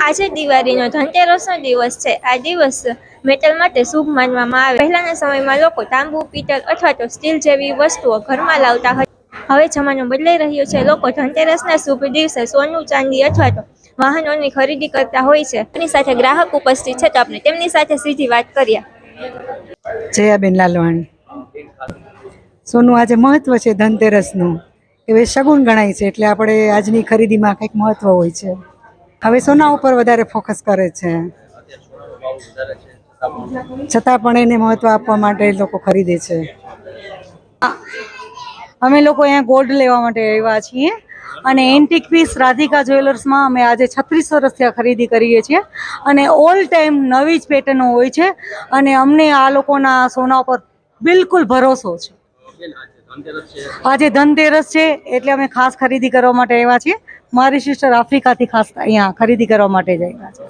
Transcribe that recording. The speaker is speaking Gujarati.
આજે દિવાળીનો ધનતેરસનો દિવસ છે. આ દિવસ મેટલ માટે શુભ માનવામાં આવે. પહેલાના સમયમાં લોકો તાંબુ, પિત્તળ અથવા તો સ્ટીલ જેવી વસ્તુઓ ઘરમાં લાવતા હતા. હવે જમાનો બદલાઈ રહ્યો છે. લોકો ધનતેરસના શુભ દિવસે સોનું, ચાંદી અથવા તો વાહનોની ખરીદી કરતા હોય છે. એની સાથે ગ્રાહક ઉપસ્થિત છે, તો આપણે તેમની સાથે સીધી વાત કરીએ. જયાબેન લાલવાણી. સોનું આજે મહત્વ છે ધનતેરસનું. એ શગુન ગણાય છે, એટલે આપણે આજની ખરીદીમાં કંઈક મહત્વ હોય છે. હવે સોના ઉપર વધારે ફોકસ કરે છે, છતાં પણ એને મહત્વ આપવા માટે લોકો ખરીદે છે. અમે લોકો અહીંયા ગોલ્ડ લેવા માટે આવ્યા છીએ અને એન્ટિક પીસ રાધિકા જ્વેલર્સમાં અમે આજે 36 વર્ષથી ખરીદી કરીએ છીએ અને ઓલ ટાઈમ નવી જ પેટર્નો હોય છે અને અમને આ લોકોના સોના ઉપર બિલકુલ ભરોસો છે. આજે ધનતેરસ છે એટલે અમે ખાસ ખરીદી કરવા માટે આવ્યા છીએ. મારી સિસ્ટર આફ્રિકાથી ખાસ અહીંયા ખરીદી કરવા માટે જ આવ્યા છે.